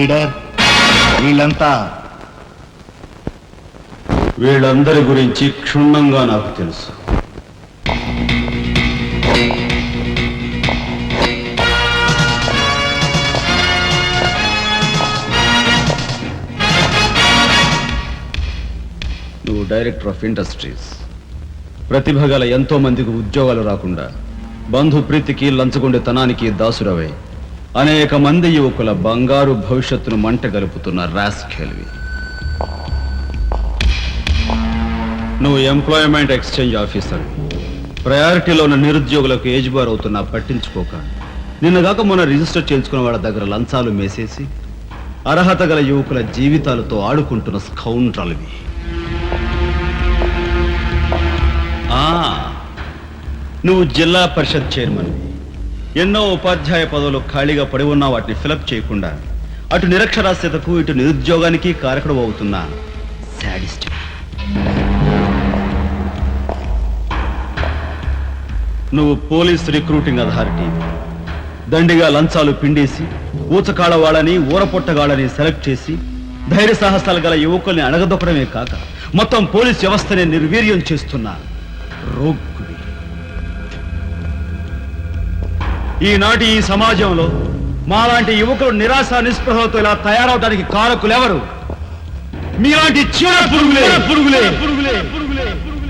Leader, వీళ్ళందరి గురించి క్షుణ్ణంగా నాకు తెలుసు. నువ్వు డైరెక్టర్ ఆఫ్ ఇండస్ట్రీస్. ప్రతిభ గల ఎంతో మందికి ఉద్యోగాలు రాకుండా బంధు ప్రీతికి లంచగొండెతనానికి దాసురవై అనేక మంది యువకుల బంగారు భవిష్యత్తును మంట గలుపుతున్న రాస్కెల్వి. నువ్వు ఎంప్లాయ్మెంట్ ఎక్స్చేంజ్ ఆఫీసర్. ప్రయారిటీలో ఉన్న నిరుద్యోగులకు ఏజ్ బార్ అవుతున్నా పట్టించుకోక నిన్నగాక మొన్న రిజిస్టర్ చేయించుకున్న వాళ్ళ దగ్గర లంచాలు మేసేసి అర్హత గల యువకుల జీవితాలతో ఆడుకుంటున్న స్కౌండ్రల్వి. నువ్వు జిల్లా పరిషత్ చైర్మన్. ఎన్నో ఉపాధ్యాయ పదవులు ఖాళీగా పడి ఉన్నా వాటిని ఫిలప్ చేయకుండా అటు నిరక్షరాస్యతకు ఇటు నిరుద్యోగానికి కారకుడు అవుతున్న శాడిస్ట్. నువ్వు పోలీస్ రిక్రూటింగ్ అథారిటీ. దండిగా లంచాలు పిండేసి ఊచకాళ్ళ వాళ్ళని ఊరపొట్టగాళ్ళని సెలెక్ట్ చేసి ధైర్య సాహసాలు గల యువకుల్ని అణగదొక్కడమే కాక మొత్తం పోలీస్ వ్యవస్థనే నిర్వీర్యం చేస్తున్న రోగ్గుడి. ఈనాటి ఈ సమాజంలో మాలాంటి యువకులు నిరాశ నిస్పృహలతో ఇలా తయారవడానికి కారకులెవరు? మీలాంటి చీడ పురుగులే పురుగులే పురుగులే పురుగులే పురుగులే.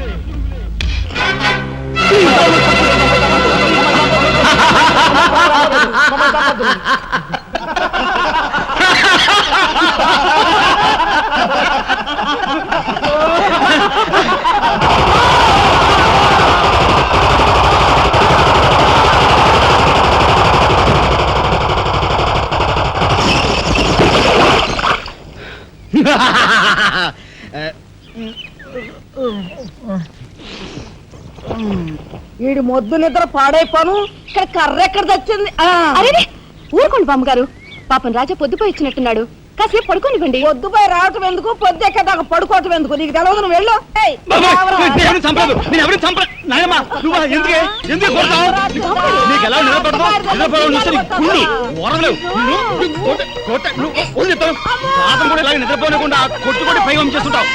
వీడి మొద్దు నిద్ర పాడైపోను. ఇక్కడ కర్ర ఎక్కడ తెచ్చింది? అరే ఊరుకోండి బామ్మగారు, పాపం రాజా పొద్దుపోయి ఇచ్చినట్టున్నాడు, కాసేపు పడుకోనివ్వండి. పొద్దుపోయి రావటం ఎందుకు, పొద్దు ఎక్కదాకా పడుకోవటం ఎందుకు? నీకు తెలవదు, నువ్వు వెళ్ళు. నిద్రపోనకుండా కొట్టుకొని పైవం చేస్తుంటావు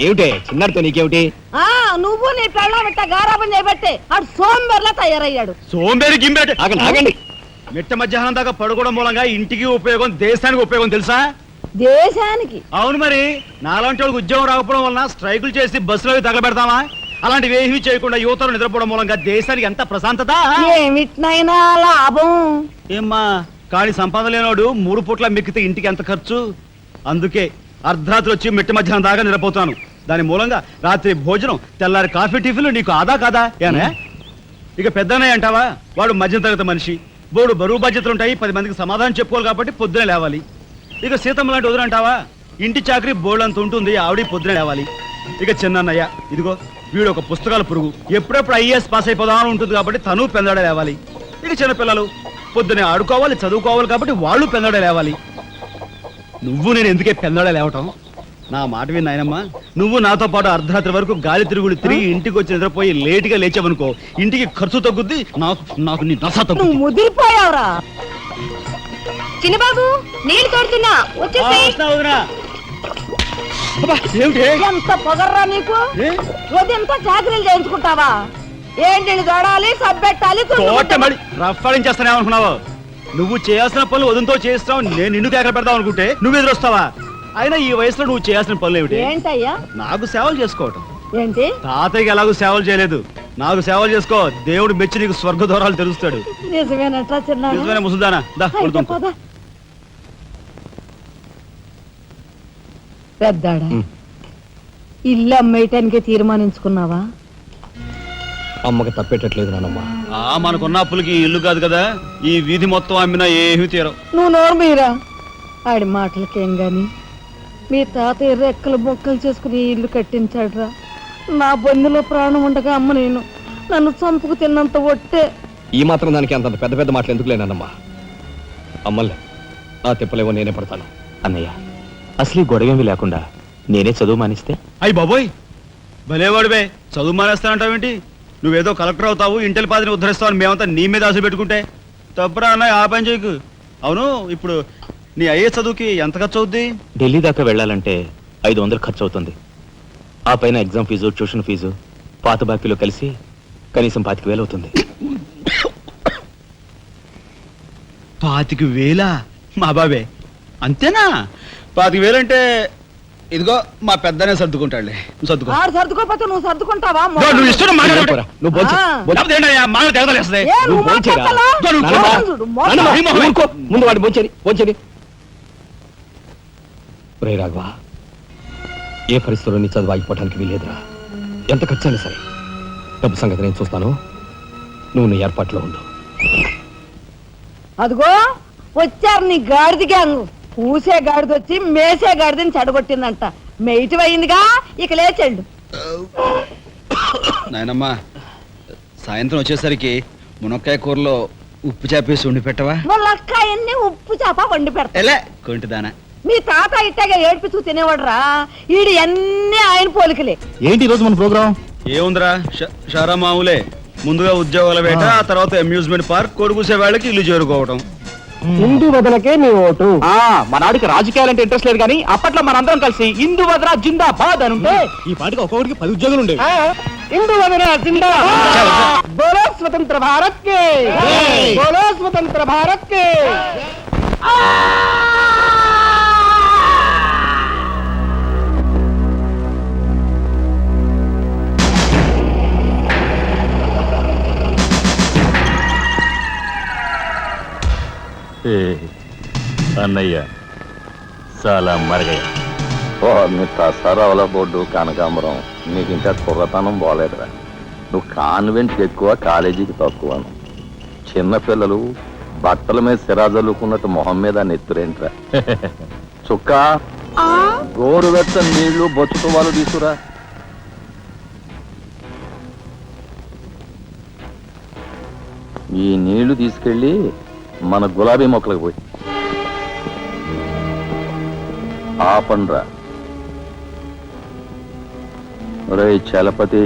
ఏమిటే చిన్నారితో నీకేమిటి? నువ్వు నీ పెళ్ళం ఇట్ట గారాబం చేయబట్టే ఆడు సోంబేర్లా తయారయ్యాడు. సోంబేరి గింబేట ఆగండి. మిట్ట మధ్యాహ్నం దాకా పడుకోవడం మూలంగా ఇంటికి ఉపయోగం, దేశానికి ఉపయోగం తెలుసా? దేశానికి? అవును మరి. నాలాంటి వాళ్ళకి ఉద్యోగం రాకపోవడం వలన స్ట్రైకులు చేసి బస్సులో తగలబెడతామా? అలాంటివి ఏమీ చేయకుండా యువతలు నిద్రపోవడం మూలంగా దేశానికి ఎంత ప్రశాంతత. ఏమిటినైనా లాభం ఏమ్మా, కానీ సంపాదన లేనోడు 3 పూట్ల మిక్కితే ఇంటికి ఎంత ఖర్చు? అందుకే అర్ధరాత్రి వచ్చి మిట్ట మధ్యాహ్నం దాకా నిద్రపోతాను. దాని మూలంగా రాత్రి భోజనం, తెల్లారి కాఫీ, టిఫిన్లు నీకు ఆదా కాదా? ఏనా ఇక పెద్దనే అంటావా? వాడు మధ్య తరగతి మనిషి, బోడు బరువు బాధ్యతలు ఉంటాయి, 10 మందికి సమాధానం చెప్పుకోవాలి కాబట్టి పొద్దునే లేవాలి. ఇక సీతమ్మ లాంటి వదులంటావా? ఇంటి చాకరీ బోర్డంత ఉంటుంది, ఆవిడ పొద్దునే లేవాలి. ఇక చిన్నయ్య, ఇదిగో వీడు ఒక పుస్తకాల పురుగు, ఎప్పుడెప్పుడు ఐఏఎస్ పాస్ అయిపోదామని ఉంటుంది కాబట్టి తను పెందడ లేవాలి. ఇక చిన్నపిల్లలు పొద్దునే ఆడుకోవాలి, చదువుకోవాలి కాబట్టి వాళ్ళు పెందడ లేవాలి. నువ్వు నేను ఎందుకే పెందడ లేవటం? నా మాట విన్నాయనమ్మా, నువ్వు నాతో పాటు అర్ధరాత్రి వరకు గాలి తిరుగుడు తిరిగి ఇంటికి వచ్చి నిద్రపోయి లేటుగా లేచావనుకో, ఇంటికి ఖర్చు తగ్గుద్ది, నాకు నీ నస తగ్గుద్ది. ముదిరిపోయావురా చిన్నబాబు, నీళ్ళు తోడుతున్నా ఎంత పొగర్రా నీకు? ఉదయంతో చాకరీలు చేయించుకుంటావా? ఏంటి దొడాలి, సబ్బెట్టాలి, రఫాడించేస్తానేమనుకున్నావు? నువ్వు చేయాల్సిన పనులు ఉదయంతో చేస్తావు, నేను నిన్ను కేకలు పెడతావు అనుకుంటే నువ్వు ఎదురొస్తావా? అయినా ఈ వయసులో నువ్వు చేయాల్సిన పనులు ఏమిటి? ఏంటయ్యా? నాకు సేవలు చేసుకోవటం. ఏంటి? తాతయ్యకి ఎలాగో సేవలు చేయలేదు, నాకు సేవలు చేసుకో. దేవుడు మెచ్చి నీకు స్వర్గ దూరాలు తెలుస్తాడు. నిజమేనట్రా చిన్న? నిజమైన ముసుదానా? పెద్దాడా, ఇల్లు అమ్మేయటానికి తీర్మానించుకున్నావా? అమ్మకి తప్పేటట్లేదు నానమ్మా. మనకున్న అప్పులకి ఇల్లు కాదు కదా, ఈ వీధి మొత్తం అమ్మినా ఏమీ తీరం. నువ్వు నోరు మీరా? ఆడి మాటలకేం గాని మీ తాతయ్య రెక్కలు బొక్కలు చేసుకుని ఇల్లు కట్టించాడురా. నా బొందులో ప్రాణం ఉండగా అమ్మ నేను నన్ను చంపుకు తిన్నంత ఒట్టే. ఈ మాత్రం దానికి అంత పెద్ద పెద్ద మాటలు ఎందుకు లేనమ్మా? అమ్మలే, ఆ తిప్పలేవో నేనే పడతాను. అన్నయ్య, అసలు గొడవేమి లేకుండా నేనే చదువు మానిస్తే? అయ్యి బాబోయ్, భలేవాడివే, చదువు మానేస్తానంటావేంటి? నువ్వేదో కలెక్టర్ అవుతావు, ఇంటెల్ పాదిని ఉద్ధరిస్తావు అని మేమంతా నీ మీద ఆశ పెట్టుకుంటే తప్పురా అన్న, ఆ పని చేయకు. అవును, ఇప్పుడు నీ అయ్యే చదువుకి ఎంత ఖర్చు అవుద్ది? ఢిల్లీ దాకా వెళ్ళాలంటే 500 ఖర్చు అవుతుంది. ఆ పైన ఎగ్జామ్ ఫీజు, ట్యూషన్ ఫీజు, పాత బాకీలో కలిసి కనీసం 25,000 అవుతుంది. 25,000? మా బాబే అంతేనా? 25,000 అంటే ఇదిగో మా పెద్దనే సర్దుకుంటాడులే, నువ్వు సర్దుకో. ఆడు సర్దుకోపోతే నువ్వు సర్దుకుంటావా? నువ్వు ఇష్టం పోరా, నువ్వు భోంచే. ఏ, నువ్వు భోంచేరా? మాట్లాడతావా? నాన్నమ్మ, చూడు, మోసం. నాన్నమ్మ, ఊరుకో. ముందు వాడు భోంచేది. రే రాఘవ, ఏ పరిస్థితుల్లో నీ చదువు ఆగిపోవడానికి వీల్లేదురా. ఎంత ఖర్చైనా సరే డబ్బు సంగతి నేను చూస్తాను. నువ్వు నీ ఏర్పాట్లో ఉండు. అదిగో వచ్చారు నీ గాడిద గ్యాంగ్. పూసే గాడిద వచ్చి మేసే గాడిదని చెడగొట్టిందంట. మెయిటివ్ అయిందిగా, ఇక లేచెండు. నాయనమ్మా, సాయంత్రం వచ్చేసరికి మునక్కాయ కూరలో ఉప్పు చేపేసి ఉండి పెట్టవా? ములక్కాయన్ని ఉప్పు చేప వండి పెడతా. ఎలా కొంటిదానా? మీ తాత ఇట్టగా ఏడ్పిస్తూ తినేవాడురా. ఈడు అన్ని ఆయన పోలికలే. ఏంటి ఈ రోజు మన ప్రోగ్రామ్? ఏముందిరా, షారా మామూలే. ముందుగా ఉద్యోగాల వేట, ఆ తర్వాత అమ్యూజ్మెంట్ పార్క్, కొడుకుసే వాళ్ళకి ఇల్లు చేరుకోవటం. హిందూ వదలకే నీ ఓటు. మనాడికి రాజకీయాలంటే ఇంట్రెస్ట్ లేదు కానీ అప్పట్లో మనందరం కలిసి హిందూ వదల జిందాబాద్ అని ఉంటే ఈ పాటికి ఒక్కొక్కడికి 10 ఉద్యోగాలు ఉండేవి. హిందూ వదల జిందాబాద్. బోలో స్వతంత్ర భారత్ కే, బోలో స్వతంత్ర భారత్ కే. అన్నయ్య చాలా మరగయ్య. నీ తసారావుల బోర్డు కనకాంబరం, నీకు ఇంకా కుర్రతనం పోలేదురా. నువ్వు కాన్వెంట్కి ఎక్కువ, కాలేజీకి తక్కువను. చిన్నపిల్లలు బట్టల మీద సిరాజల్లుకున్నట్టు మొహం మీద నెత్తురేంట్రా. చుక్క గోరువెచ్చని నీళ్లు బొచ్చుతో వాళ్ళు తీసుకురా. ఈ నీళ్లు తీసుకెళ్ళి మన గులాబీ మొక్కలకు పోయి ఆపండ్రా. రే చలపతి,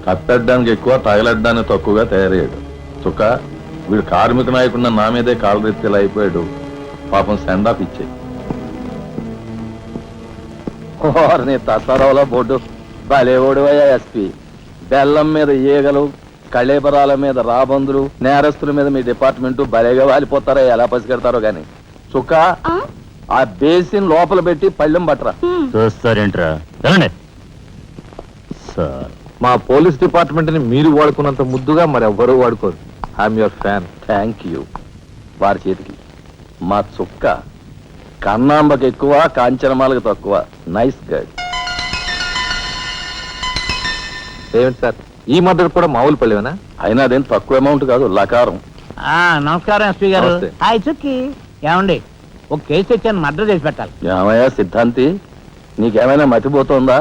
కప్పెట్టడానికి ఎక్కువ, తగలడ్డానికి తక్కువగా తయారయ్యాడు. చుక్క, వీడు కార్మిక నాయకుడిన నా మీదే కాలరెత్తిలా అయిపోయాడు. పాపం సెండాఫ్ ఇచ్చే. నీ తసారావుల బోర్డు భలేవాడువయ్యా ఎస్పీ. బెల్లం మీద ఈగలు, కళేబరాల మీద రాబందులు, నేరస్తుల మీద మీ డిపార్ట్మెంట్ భలేగా వాలిపోతారో, ఎలా పసిగడతారో గాని. చుక్క, ఆ బేసిన్ లోపల పెట్టి పళ్ళెం పట్టరా. చూస్తారేంట్రా? సార్, మా పోలీస్ డిపార్ట్మెంట్ ని మీరు వాడుకున్నంత ముద్దుగా మరి ఎవ్వరూ వాడుకోరు. I'm your fan. Thank you. వారి చేతికి మా చుక్క కన్నాంబకి ఎక్కువ, కాంచనమాలకు తక్కువ. Nice guide. ఏమిటి సార్, ఈ మద్దతు కూడా మామూలు పల్లెవేనా? అయినా అదేం తక్కువ అమౌంట్ కాదు, లకారం. నమస్కారం ఎస్పీ గారు. నమస్తే. హాయ్ చుక్కి. ఏమండి, ఒక కేసు తెచ్చాను, మర్డర్ చేసి పెట్టాలి. ఏమయ్యా సిద్ధాంతి, నీకేమైనా మతిపోతుందా?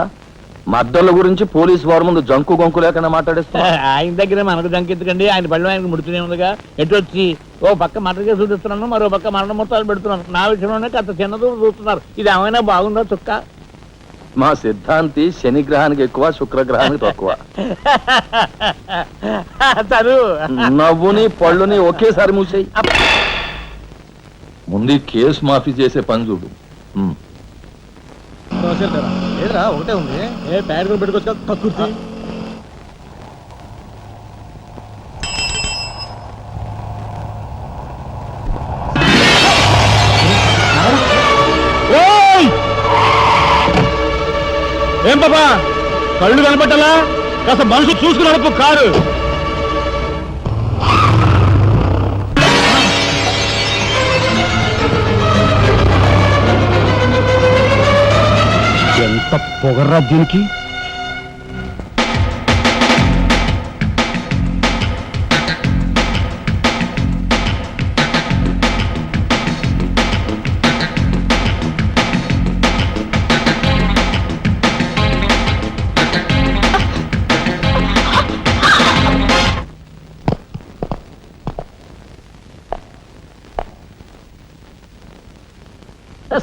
మద్దళ్ళ గురించి పోలీసు వారి ముందు జంకు గొంకు లేకుండా మాట్లాడేస్తా. ఆయన దగ్గర మనకు జంకెత్తుకండి, ఆయన బళ్ళు ఆయనకు ముడుతూనే ఉందిగా. ఎటు వచ్చి ఓ పక్క మర్డర్ కేసు చూపిస్తున్నాను, మరో పక్క మరణ మొత్తాలు పెడుతున్నాను. నా విషయంలోనే అంత చిన్నదో చూస్తున్నారు. ఇది ఏమైనా బాగుందా చుక్క? మా సిద్ధాంతి శనిగ్రహానికి ఎక్కువ, శుక్రగ్రహానికి తక్కువ. చదువు నవ్వుని పళ్ళుని ఒకేసారి మూసేయి. ముందు కేసు మాఫీ చేసే పని చూడు. ఒకటే ఉంది. ఏ ప్యాడ్ పెట్టుకొచ్చా కక్కుర్తి. ఏం పాపా, కళ్ళు కనపట్టాలా? కాస్త మనసు చూసుకుని నడుపు కారు. ఎంత పొగర్రా దీనికి!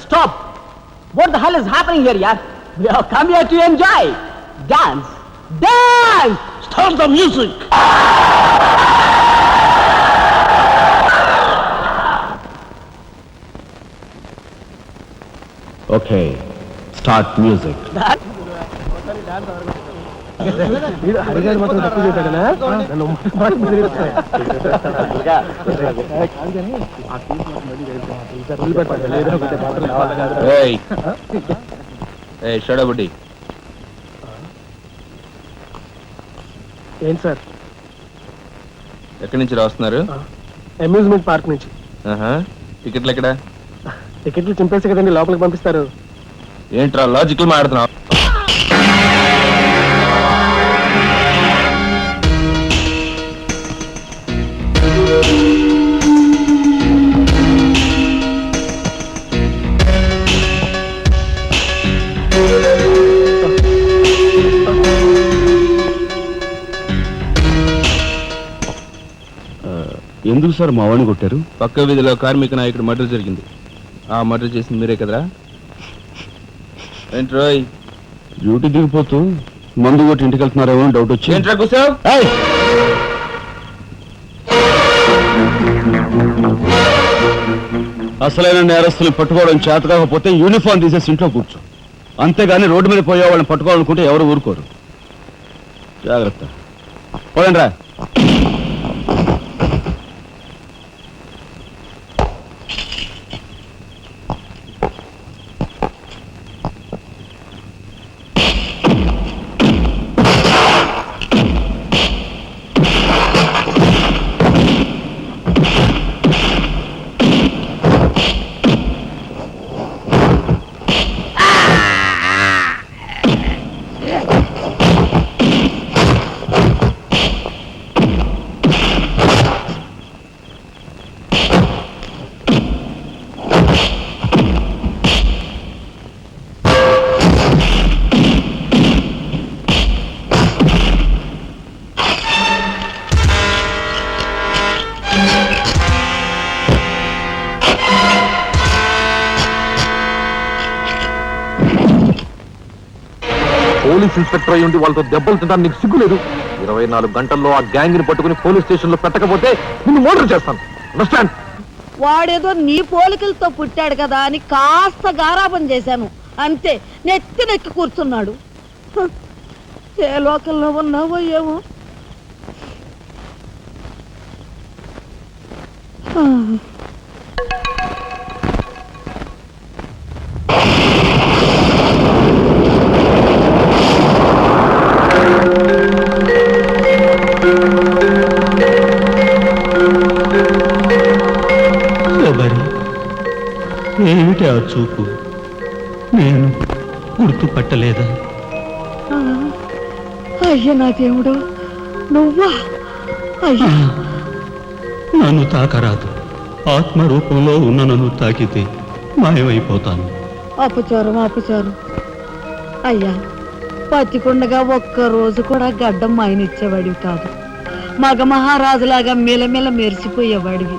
Stop! What the hell is happening here, yaar? We have come here to enjoy. Dance. Dance start the music. Okay, start music. షడబుడ్డి, ఏంటి సార్? ఎక్కడి నుంచి రాస్తున్నారు? అమ్యూజ్మెంట్ పార్క్ నుంచి. టికెట్లు ఎక్కడ? టికెట్లు చింపేసి కదండి లోపలికి పంపిస్తారు. ఏంట్రా లాజికల్ మాట్లాడుతున్నావు? ఎందుకు సార్ మా వాడిని కొట్టారు? పక్క వీధిలో కార్మిక నాయకుడు మర్డర్ జరిగింది. ఆ మర్డర్ చేసింది మీరే కదరా? ఏంట్రోయ్, డ్యూటీ దిగిపోతూ మందు కొట్టి ఇంటికి వెళ్తున్నారేమో డౌట్ వచ్చి. ఏంట్రా కూర్చోవ్? అసలైన నేరస్తులు పట్టుకోవడం చేత కాకపోతే యూనిఫామ్ తీసేసి ఇంట్లో కూర్చో. అంతేగాని రోడ్డు మీద పోయే వాళ్ళని పట్టుకోవాలనుకుంటే ఎవరు ఊరుకోరు. జాగ్రత్త. పోయండి రా. పోలీస్ ఇన్స్పెక్టర్ అయ్యి ఉండి వాళ్ళతో దెబ్బలు తింటాను నీకు సిగ్గులేదు? 24 గంటల్లో ఆ గ్యాంగ్ ని పట్టుకుని పోలీస్ స్టేషన్ లో పెట్టకపోతే నిన్ను మర్డర్ చేస్తాను. అండర్స్టాండ్? వాడేదో నీ పోలికలతో పుట్టాడు కదా అని కాస్త గారాబం చేశాను అంతే. నెత్తి కూర్చున్నాడు. ఏ లోకల్లో ఉన్నావో ఏమో. ఏమిటి ఆ చూపు? నేను గుర్తుపట్టలేదా? అయ్యా నా దేవుడు, నువ్వా? అయ్యా, నన్ను తాకరాదు. ఆత్మ రూపంలో ఉన్న నన్ను తాకితే మాయమైపోతాను. అపచారం అపచారం. అయ్యా, బతికుండగా ఒక్క రోజు కూడా గడ్డం మాయనిచ్చేవాడివి కాదు. మగ మహారాజులాగా మెలమెల మెరిసిపోయేవాడివి.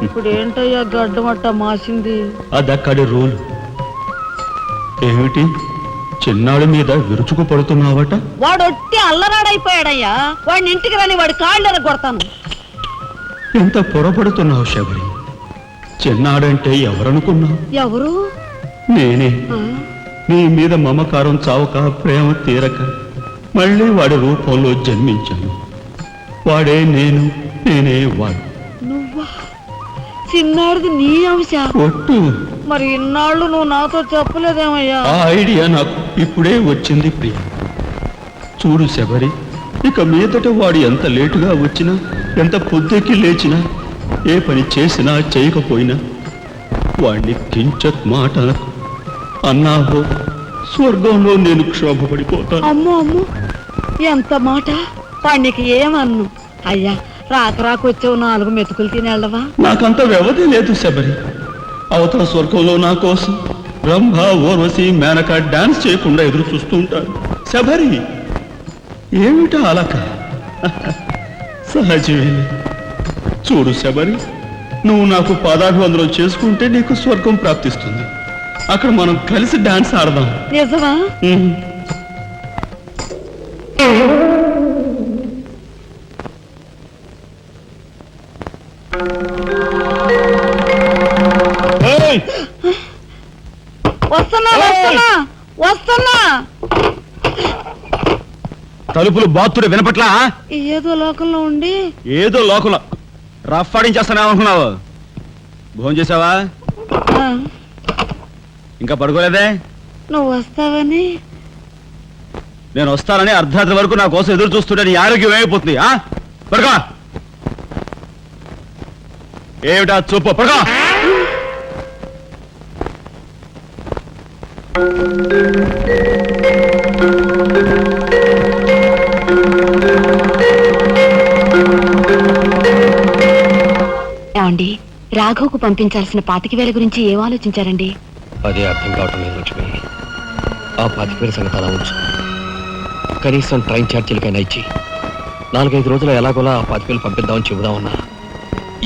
ఇప్పుడు ఏంటయ్యా గడ్డం అట్ట మాసింది? అదక్కడి రూల్. ఏమిటి చిన్నాడు మీద విరుచుకు పడుతున్నావట? వాడొట్టి అల్లరాడైపోయాడయ్యా. వాడిని ఇంటికి రాని వాడి కాళ్ళెర కొడతాను. ఎంత పొరపడుతున్నావు శబరి? చిన్నాడంటే ఎవరనుకున్నావు? ఎవరు? నేనే. నీ మీద మమకారం చావక, ప్రేమ తీరక మళ్ళీ వాడి రూపంలో జన్మించాను. వాడే నేను, నేనే వాడు. నువ్వా? చిన్నాడిది నీ అంశ? ఒట్టు. మరి ఇన్నాళ్ళు నువ్వు నాతో చెప్పలేదేమయ్యా? ఆ ఐడియా నాకు ఇప్పుడే వచ్చింది ప్రియ. చూడు శబరి, ఇక మీదట వాడు ఎంత లేటుగా వచ్చినా, ఎంత పొద్దుకి లేచినా, ఏ పని చేసినా చేయకపోయినా వాడిని కించత్ మాట అన్నావో స్వర్గంలో నేను క్షోభపడిపోతాను. అమ్మో అమ్మో, ఎంత మాట! వాడికి ఏమన్ను? అయ్యా, రాకొచ్చావు 4 మెతుకులు తినేళ్ళవా? నాకంత వ్యవధి లేదు శబరి. అవతల స్వర్గంలో నా కోసం రంభ, ఊర్వశి, మేనక డాన్స్ చేయకుండా ఎదురు చూస్తూ ఉంటారు. శబరి, ఏమిటా అలక? సహజమే. చూడు శబరి, నువ్వు నాకు పాదాభివందనం చేసుకుంటే నీకు స్వర్గం ప్రాప్తిస్తుంది. అక్కడ మనం కలిసి డాన్స్ ఆడదాం. నిజమా? వస్తున్నా వస్తున్నా వస్తున్నా. తలుపులు బాత్తుడు వినపట్లా? ఏదో లోకంలో ఉండి ఏదో లోకంలో రఫ్ ఆడించేస్తానేమనుకున్నావు? భోజనం చేసావా? ఆ, ఇంకా పడుకోలేదే? నువ్వు వస్తావని. నేను వస్తానని అర్ధరాత్రి వరకు నా కోసం ఎదురు చూస్తుంటే నీ ఆరోగ్యం ఏమైపోతుంది? పడుకో. ఏమిటా చూపు? పడుకో. ఏమండి, రాఘవ్కు పంపించాల్సిన 25,000 గురించి ఏం ఆలోచించారండి? అదే అర్థం కావటం లేదు లక్ష్మి. ఆ 25,000 సంగతి అలా ఉంచు. కనీసం ట్రైన్ ఛార్జీలకైనా ఇచ్చి 4-5 రోజులు ఎలాగోలా ఆ 25,000 పంపిద్దామని చెబుదామన్నా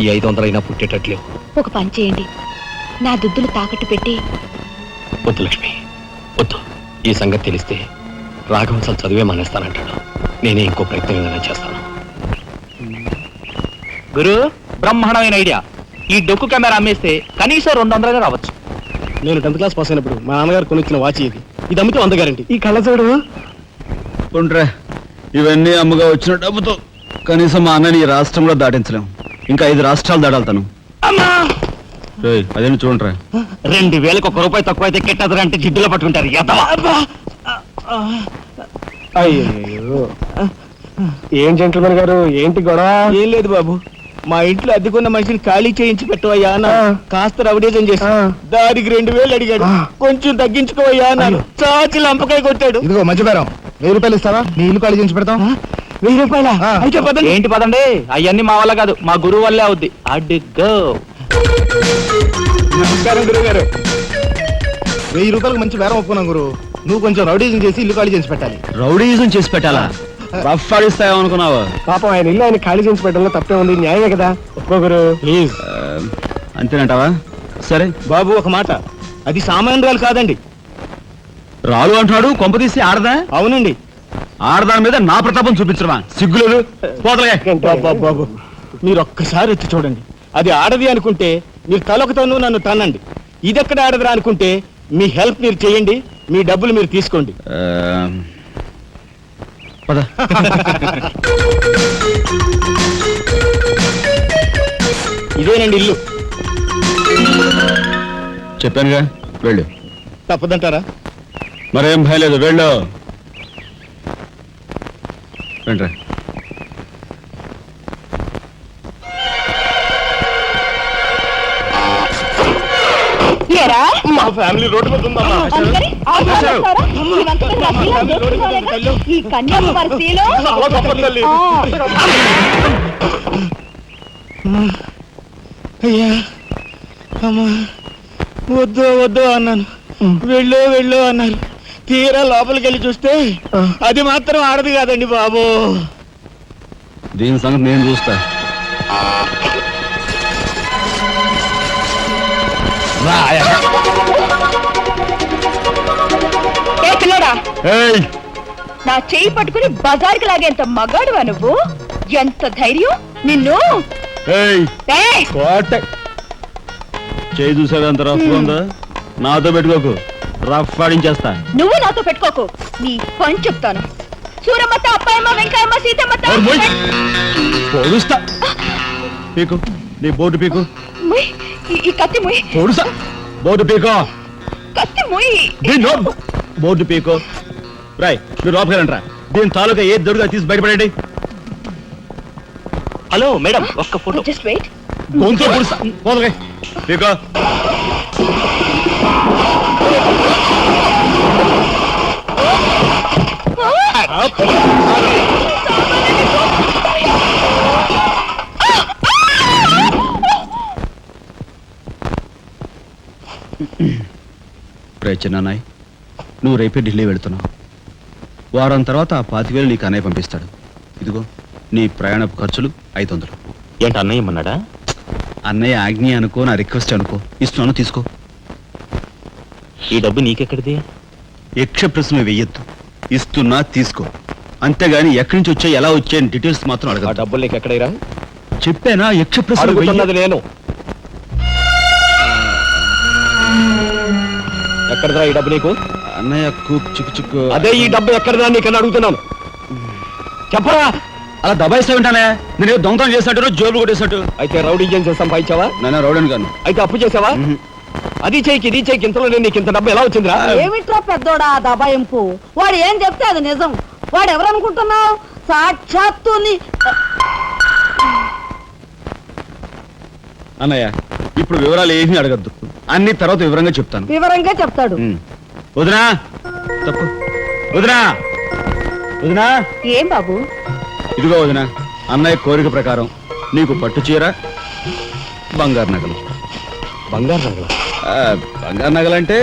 ఈ 500 అయినా పుట్టేటట్లేవు. ఒక పని చేయండి, నా దుద్దులు తాకట్టు పెట్టి. వద్దు లక్ష్మి, వద్దు. ఈ సంగతి తెలిస్తే రాఘవ అసలు చదివే మానేస్తానంటాడు. నేనే ఇంకో ప్రయత్నం ఏదైనా చేస్తాను. గురు, బ్రహ్మాండమైన ఐడియా. ఈ డొక్కు కెమెరా అమ్మేస్తే కనీసం 200 రావచ్చు. నేను 10th క్లాస్ పాస్ అయినప్పుడు మా నాన్నగారు కొనిచ్చిన వాచ్ ఇది. ఇది అమ్మితే 100 గ్యారెంటీ. ఈ కళ్ళజోడు ఉండ్రా, ఇవన్నీ అమ్మగా వచ్చిన డబ్బుతో కనీసం మా అన్నని ఈ రాష్ట్రంలో దాటించలేం. ఇంకా 5 రాష్ట్రాలు దాడాలి తను. అదేమి చూడండిరా. 2,000కి 1 రూపాయి తక్కువ అయితే కెట్టదురా అంటే జిడ్డులో పట్టుకుంటారు. అయ్యో, ఏం జెంట్లమెన్ గారు, ఏంటి గొడవ? ఏం లేదు బాబు, మా ఇంట్లో అద్దెకున్న మనిషిని ఖాళీ చేయించి పెట్టవయ్యా అన్న. కాస్త రవిడేజం చేసి దానికి 2,000 అడిగాడు. కొంచెం తగ్గించుకోవయ్యా అన్నాను. చాచి లంపకాయ కొట్టాడు. ఇదిగో మంచి బేరం. 1000 రూపాయలు ఇస్తావా? నీ ఇల్లు ఖాళీ చేయించి పెడతాం. 1000 రూపాయల? అయితే పదండి. ఏంటి పదండి, అవన్నీ మా వల్ల కాదు, మా గురువు వల్లే అవుద్ది. అడ్డుగో. నమస్కారం గురువు గారు. 1000 రూపాయలకు మంచి బేరం ఒప్పుకున్నాం గురు. నువ్వు కొంచెం రౌడీజం చేసి ఇల్లు ఖాళీ చేసి పెట్టాలి. రౌడీజం చేసి పెట్టాలా? రఫ్ ఆడిస్తాయేమనుకున్నావా? పాపం ఆయన ఇల్లు ఆయన ఖాళీ చేసి పెట్టడంలో తప్పే ఉంది. న్యాయమే కదా. ఒప్పుకో గురు ప్లీజ్. అంతేనంటావా? సరే బాబు, ఒక మాట, అది సామాన్యురాలు కాదండి. రాలు అంటున్నాడు. కొంపదీసి ఆడదా? అవునండి. ఆడదాని మీద నా ప్రతాపం చూపించడమా? సిగ్గులేదు. పోతలే. బాబు, మీరు ఒక్కసారి వచ్చి చూడండి. అది ఆడది అనుకుంటే మీరు తలొకతోనూ నన్ను తన్నండి. ఇదెక్కడ ఆడదురా అనుకుంటే మీ హెల్ప్ మీరు చేయండి, మీ డబ్బులు మీరు తీసుకోండి. పద. ఇదేనండి ఇల్లు. చెప్పానుగా, వెళ్ళు. తప్పదంటారా? మరేం భయం లేదు, వెళ్ళు. రండ్రా. మా ఫ్యామిలీ రోడ్డు మీద ఉందమ్మా. ఈ కన్యాకుమారిలో చాలా గొప్ప తల్లి. అయ్యా, అమ్మా, వద్దు వద్దు అన్నాను. వెళ్ళు వెళ్ళు అన్నారు. తీరా లోపలికి వెళ్ళి చూస్తే అది మాత్రం ఆడదు కాదండి బాబు. దీని సంగతి నేను చూస్తా. ఏయ్, నా చెయ్యి పట్టుకుని బజార్కి లాగేంత మగాడువా నువ్వు? ఎంత ధైర్యం నిన్ను! ఏయ్, ఏయ్! కోట చేయి చూసాడు. అంత రఫ్ ఉందా? నాతో పెట్టుకోకు, రఫ్ ఆడించేస్తా. నువ్వు నాతో పెట్టుకోకు, నీ పని చెప్తాను. సూరమ్మత, అప్పాయమ్మ, వెంకాయమ్మ, సీతమ్మత. పొడుస్తా. పీకు, నీ బోర్డు పీకు. ముయ్, ఈ కత్తి ముయ్. పొడుసా. బోర్డు పీకో. కత్తి ముయ్. బోర్డు పీకో. రాయ్, మీరు లోపకెళ్ళంట్రా. దీని తాలూకా ఏది దొరుకుతా తీసి బయటపడండి. హలో మేడం, ఒక్క ఫోటో. Just wait. గొంతు పొడుస్తా. పోదలే, పీకో. చిన్నాయ్, నువ్వు రేపే ఢిల్లీ వెళుతున్నావు. వారం తర్వాత ఆ 25,000 నీకు అన్నయ్య పంపిస్తాడు. ఇదిగో నీ ప్రయాణపు ఖర్చులు 500. ఏంటి అన్నయ్య ఏమన్నాడా? అన్నయ్య ఆజ్ఞ అనుకో, నా రిక్వెస్ట్ అనుకో. ఇస్తున్నాను, తీసుకో. ఈ డబ్బు నీకెక్కడిది? యక్ష ప్రశ్న వెయ్యొద్దు. ఇస్తున్నా, తీసుకో. అంతేగాని ఎక్కడి నుంచి వచ్చాయి, ఎలా వచ్చాయని డీటెయిల్స్ మాత్రం అడగ. ఆ డబ్బులు నీకు ఎక్కడైరా? చెప్పానా, యక్ష ప్రశ్న అడుగుతున్నది నేను. ఎక్కడదా ఈ డబ్బు నీకు? అన్నయ్య చిక్కు చిక్కు. అదే ఈ డబ్బు ఎక్కడదా నీకన్నా అడుగుతున్నాను, చెప్పరా. అలా దబాయిస్తా ఉంటానే, నేను ఏదో దొంగతనం చేసినట్టు జోబులు కొట్టేసినట్టు. అయితే రౌడీ చేసి సంపాదించావా? నేను రౌడన్ గాను. అయితే అప్పు చేసావా? అది చేయికి ఇది చేయికి ఇంతలో నేను నీకు ఇంత డబ్బు ఎలా వచ్చిందిరా? ఏమిట్రా పెద్దోడా ఆ దబాయింపు? వాడు ఏం చెప్తే అది నిజం. వాడు ఎవరనుకుంటున్నావు? సాక్షాత్తు అన్నయ్య ఇప్పుడు వివరాలు ఏమీ అడగద్దు, అన్ని తర్వాత వివరంగా చెప్తాను. వివరంగా చెప్తాడు. వదినా తప్పు. వదినా వదినా ఏం బాబు? ఇదిగో వదినా, అన్నయ్య కోరిక ప్రకారం నీకు పట్టు చీర, బంగారు నగలు. బంగారు నగలు? బంగారు నగలంటే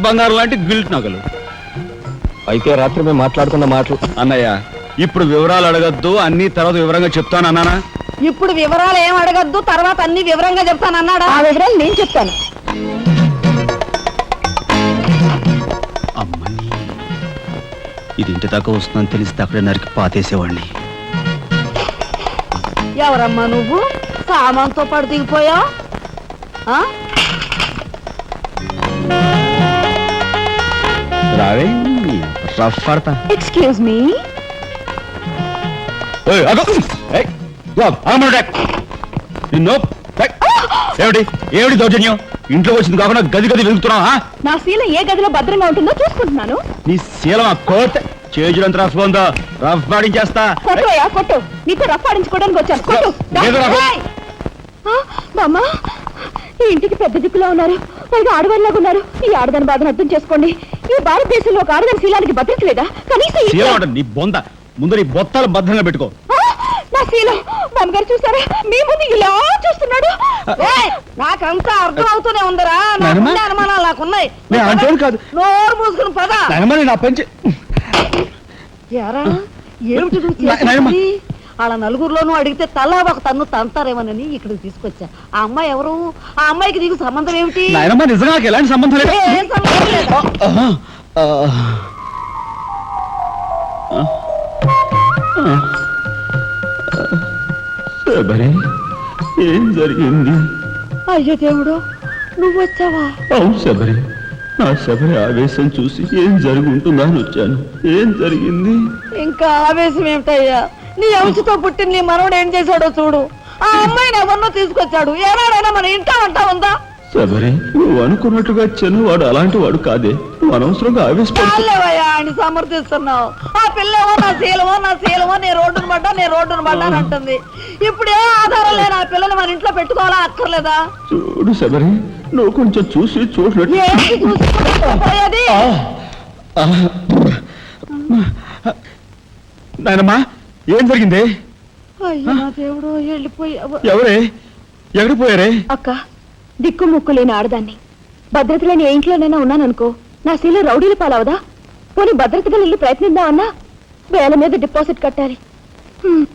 బంగారు లాంటి గిల్ట్ నగలు. అయితే రాత్రి మేము మాట్లాడుకున్న మాటలు. అన్నయ్య ఇప్పుడు వివరాలు అడగద్దు, అన్ని తర్వాత వివరంగా చెప్తాను అన్నానా? ఇప్పుడు వివరాలు ఏం అడగద్దు, తర్వాత అన్ని వివరంగా చెప్తాను అన్నాడా? ఆ వివరాలు నేను చెప్తాను. అమ్మని ఇది ఇంటి దాకా వస్తుందని తెలిస్తే అక్కడే నరికి పాతేసేవాడిని. ఎవరమ్మా నువ్వు? సామాన్తో పాటు దిగిపోయావు. రావే రఫ్ పడతా. Excuse me. ఏమిటి ఏమిటి దౌర్జన్యం? ఇంట్లో వచ్చింది కాకుండా గది గది వెళ్తున్నావా? నా శీల ఏ గదిలో భద్రంగా ఉంటుందో చూసుకుంటున్నాను. నీ శీలం ఆ కోత చేజులంత రఫ్ ఉందో, రఫ్ పాడించేస్తా. కొట్టుయా కొట్టు, నీతో రఫ్ ఆడించుకోవడానికి వచ్చాను. కొట్టు. ఏదో రఫ్. బామ్మ, ఈ ఇంటికి పెద్ద దిక్కులో ఉన్నారు, పైగా ఆడవాళ్ళలాగా ఉన్నారు. ఈ ఆడదాని బాధను అర్థం చేసుకోండి. ఈ భారతదేశంలో ఒక ఆడదాని శీలానికి భద్రత లేదా? కనీసం శీలం అంటే నీ బొంద, ముందు నీ బొత్తాలు భద్రంగా పెట్టుకో. నా శీలం బామ్మగారు చూసారా, మీ ముందు ఇలా చూస్తున్నాడు. నాకంతా అర్థం అవుతూనే ఉందరా. అనుమానాలు నాకున్నాయి. నేను అంటోను కాదు. నోరు మూసుకుని పద. నా పంచి ఎరా ఏమిటి నువ్వు చేసేది? వాళ్ళ నలుగురిలోనూ అడిగితే తలా ఒక తన్ను తంతారేమోనని ఇక్కడికి తీసుకొచ్చా. ఆ అమ్మాయి ఎవరు? ఆ అమ్మాయికి నీకు సంబంధం ఏమిటి? నాయనమ్మ నిజంగా నాకు ఎలాంటి సంబంధం లేదు. ఏం సంబంధం లేదు. ఏం జరిగింది? అయ్యో దేవుడు, నువ్వు వచ్చావా? అవును శబరి, నా శబరి ఆవేశం చూసి ఏం జరిగి ఉంటుందా అని వచ్చాను. ఏం జరిగింది? ఇంకా ఆవేశం ఏమిటయ్యా? నీ అంశతో పుట్టిన నీ మనవడు ఏం చేశాడో చూడు. ఆ అమ్మాయిని ఎవరినో తీసుకొచ్చాడు. ఏనాడైనా మన ఇంటా అంటా ఉందా? శబరి, నువ్వు అనుకున్నట్టుగా చిన్నవాడు అలాంటి వాడు కాదే. నువ్వు అనవసరంగా చాలేవయ్యా ఆయన సమర్థిస్తున్నావు. ఆ పిల్లవో నా శీలమో నేను రోడ్డును పడ్డా అని అంటుంది. ఇప్పుడు ఏ ఆధారం లేని ఆ పిల్లని మన ఇంట్లో పెట్టుకోవాలా అక్కర్లేదా? చూడు శబరి, నువ్వు కొంచెం చూసి చూడలేదు. ఏంటి చూసుకోపోయేది? నాయనమ్మా ఏం జరిగింది? అయ్యో నా దేవుడు, వెళ్ళిపోయావు. ఎవరే ఎక్కడికి పోయారే? అక్క, దిక్కు ముక్కు లేని ఆడదాన్ని, భద్రత లేని ఏ ఇంట్లోనైనా ఉన్నాననుకో, నా శీల రౌడీల పాలవదా? పోనీ భద్రతగా వెళ్ళి ప్రయత్నిద్దామన్నా వేల మీద డిపాజిట్ కట్టాలి.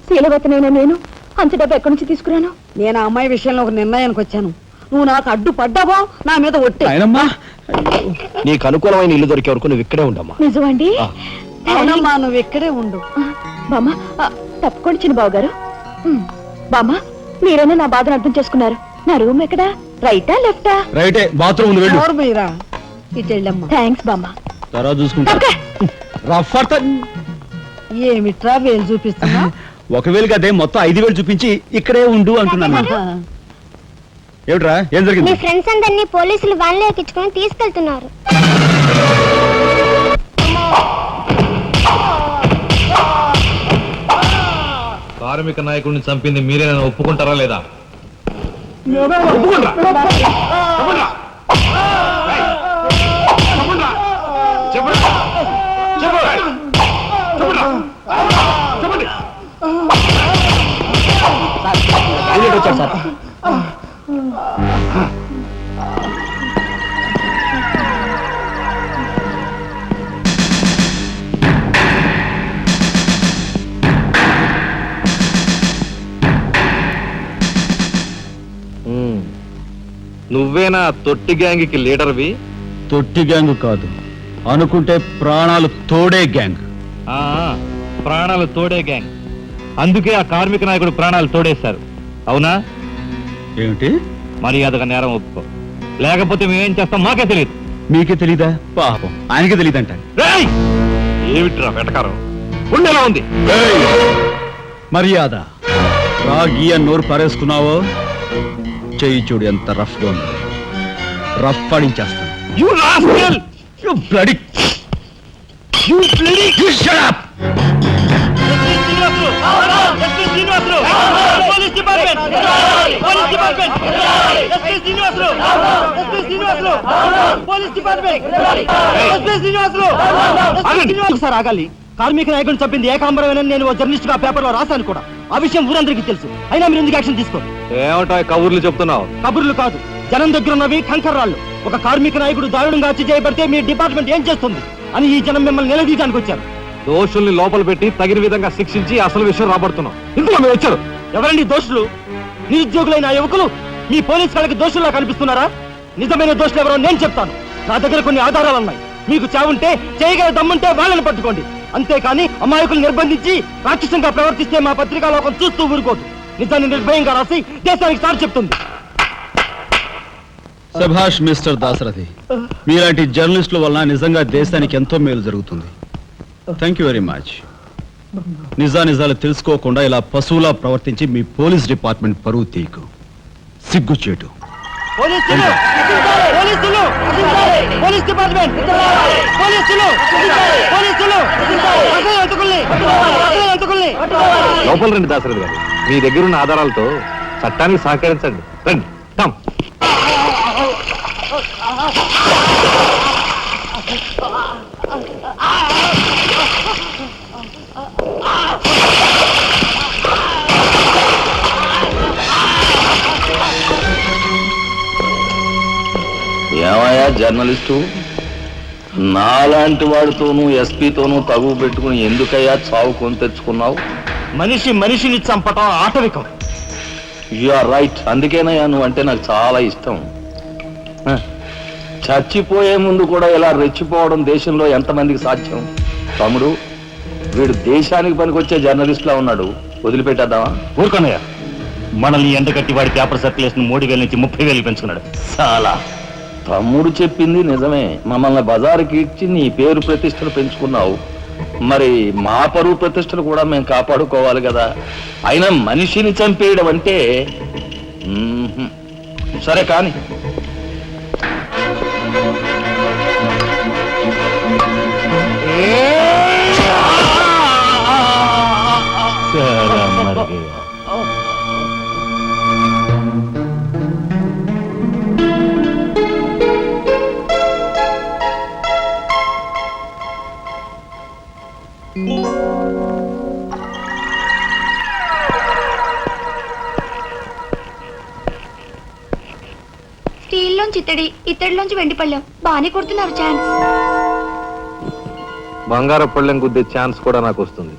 శీలవతనైనా నేను అంత డబ్బు ఎక్కడి నుంచి తీసుకురాను? నేను ఆ అమ్మాయి విషయంలో ఒక నిర్ణయానికి వచ్చాను. నువ్వు నాకు అడ్డు పడ్డావో నా మీద ఒట్టే. నాయనమ్మా, నీకు అనుకూలమైన ఇల్లు దొరికే వరకు నువ్వు ఇక్కడే ఉండమ్మా. నిజమండి? అవునమ్మా, నువ్వు ఇక్కడే ఉండు. బామ్మ, తప్పుకోండి చిన్న బాబు గారు. బామ్మ, మీరైనా నా బాధను అర్థం చేసుకున్నారు. నా రూమ్ ఎక్కడా? రైటా లెఫ్టా? రైటే, బాత్రూమ్ ఉంది, వెళ్ళు. ఎవరు మీరా? ఇటు వెళ్ళమ్మా. థ్యాంక్స్ బామ్మ. తర్వాత చూసుకుంటా. ఏమిట్రా వేలు చూపిస్తున్నా? ఒకవేళ కదే మొత్తం 5,000 చూపించి ఇక్కడే ఉండు అంటున్నాను. ఏమిట్రా ఏం జరిగింది? మీ ఫ్రెండ్స్ అందరినీ పోలీసులు వ్యాన్లో ఎక్కించుకొని తీసుకెళ్తున్నారు. కార్మిక నాయకుడిని చంపింది మీరే, నన్ను ఒప్పుకుంటారా లేదా? వచ్చాడు సార్. నువ్వేనా తొట్టి గ్యాంగ్కి లీడర్వి? తొట్టి గ్యాంగ్ కాదు, అనుకుంటే ప్రాణాలు తోడే గ్యాంగ్. ప్రాణాలు తోడే గ్యాంగ్. అందుకే ఆ కార్మిక నాయకుడు ప్రాణాలు తోడేశారు, అవునా? ఏమిటి? మర్యాదగా నేరం ఒప్పుకో, లేకపోతే మేమేం చేస్తాం మాకే తెలియదు. మీకే తెలీదా? పాపం. ఆయనకే తెలీదంట. రేయ్! ఏమిట్రా వెటకారం ఉండేలా ఉంది. మర్యాద రాగి అని నోరు పారేసుకున్నావో చెయ్యి చూడు ఎంత రఫ్ గా ఉంది. రఫ్ ఆడించేస్తాను. You rascal! You bloody you shut up! Sir ఆగాలి. కార్మిక నాయకుడిని చంపింది ఏకాంబరమేనని నేను జర్నలిస్ట్ గా పేపర్ లో రాశాను కూడా. ఆ విషయం ఊరందరికీ తెలుసు. అయినా మీరు ఎందుకు యాక్షన్ తీసుకోండి? ఏమంటా కబుర్లు చెప్తున్నావు? కబుర్లు కాదు, జనం దగ్గర ఉన్నవి కంకర్రాళ్ళు. ఒక కార్మిక నాయకుడు దారుణంగా హత్య చేయబడితే మీ డిపార్ట్మెంట్ ఏం చేస్తుంది అని ఈ జనం మిమ్మల్ని నిలదీయడానికి వచ్చారు. దోషుల్ని లోపల పెట్టి తగిన విధంగా శిక్షించి అసలు విషయం రాబడుతున్నాం. ఇందులో మీరు వచ్చారు. ఎవరండి దోషులు? నిరుద్యోగులైన ఆ యువకులు మీ పోలీస్ వాళ్ళకి దోషుల్లా కనిపిస్తున్నారా? నిజమైన దోషులు ఎవరో నేను చెప్తాను. నా దగ్గర కొన్ని ఆధారాలు ఉన్నాయి. మీకు చావుంటే చేయగల దమ్ముంటే వాళ్ళని పట్టుకోండి. అంతేకాని అమాయకులు నిర్బంధించి రాక్షసంగా ప్రవర్తిస్తే మా పత్రికా లోకం చూస్తూ ఊరుకోదు. నిజాన్ని నిర్భయంగా రాసి దేశానికి సార్ చెప్తుంది. సభాష్ మిస్టర్ దాసరథి, మీలాంటి జర్నలిస్టుల వలన నిజంగా దేశానికి ఎంతో మేలు జరుగుతుంది. Thank you very much. నిజాలు తెలుసుకోకుండా ఇలా పశువులా ప్రవర్తించి మీ పోలీస్ డిపార్ట్మెంట్ పరువు తీయకు. సిగ్గుచేటు. పోలీసులు! పోలీసులు! Police department! పోలీసులు! పోలీసులు! అసలు ఎందుకుల్ని? అసలు ఎందుకుల్ని? లోపల రండి దాశరథి గారు. మీ దగ్గరున్న ఆధారాలతో చట్టానికి సహకరించండి. రండి. కమ్. ఏమయ్యా జర్నలిస్టు, నాలాంటి వాడితోనూ ఎస్పీతోనూ తగువ పెట్టుకుని ఎందుకయ్యా చావు కొని తెచ్చుకున్నావు? మనిషిని చంపటం ఆటవికం. You are right. అందుకేనయ్యా నువ్వు అంటే నాకు చాలా ఇష్టం. చచ్చిపోయే ముందు కూడా ఇలా రెచ్చిపోవడం దేశంలో ఎంతమందికి సాధ్యం? తమ్ముడు, వీడు దేశానికి పనికొచ్చే జర్నలిస్ట్లా ఉన్నాడు. వదిలిపెట్టేద్దామా? ఊరుకోనయ్యా, మనల్ని ఎండగట్టి వాడి పేపర్ సర్క్యులేషన్ 3,000 నుంచి 30,000 పెంచుకున్నాడు. చాలా. తమ్ముడు చెప్పింది నిజమే. మమ్మల్ని బజారుకి ఇచ్చి నీ పేరు ప్రతిష్టలు పెంచుకున్నావు. మరి మా పరువు ప్రతిష్టలు కూడా మేము కాపాడుకోవాలి కదా. అయినా మనిషిని చంపేయడం అంటే సరే కానీ స్టీల్లోంచి ఇత్తడిలోంచి వెండి పళ్ళెం బాగానే కొడుతున్నారు. ఛాన్స్. బంగారు పళ్ళెం గుద్దే ఛాన్స్ కూడా నాకు వస్తుంది.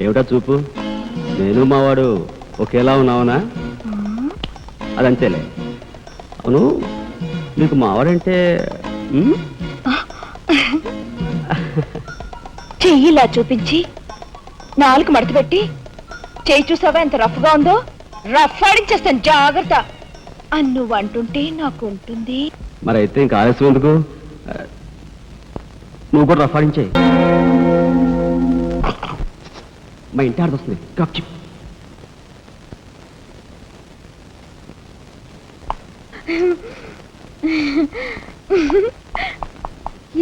ఏమిటా చూపు? నేను మావాడు ఒకేలా ఉన్నావునా? అదంతేలే. అవును, నీకు మావాడంటే చెయ్యిలా చూపించి నాలుగు మడత పెట్టి చెయ్యి చూసావా ఎంత రఫ్ గా ఉందో? రఫ్ ఆడించేస్తాను, జాగ్రత్త. నువ్వు అంటుంటే నాకు ఉంటుంది. మరి అయితే ఇంకా ఆలస్యం ఎందుకు? నువ్వు కూడా రఫ్ ఆడించేయి. మా ఇంటి ఆడదొస్తుంది. గప్చిప్.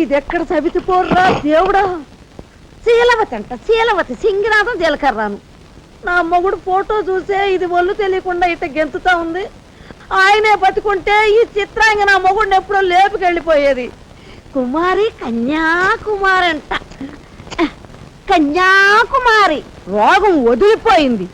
ఇదెక్కడ సవితి పోర్రా దేవుడా! శీలవతి అంట, శీలవతి సింగినాథం జీలకర్రాను. నా మొగుడు ఫోటో చూసే ఇది ఒళ్ళు తెలియకుండా ఇట గెంతుతా ఉంది. ఆయనే బతుకుంటే ఈ చిత్రాంగ నా మొగుడిని ఎప్పుడో లేపుకెళ్ళిపోయేది. కుమారి కన్యాకుమారి అంట. కన్యాకుమారి రోగం వదిలిపోయింది.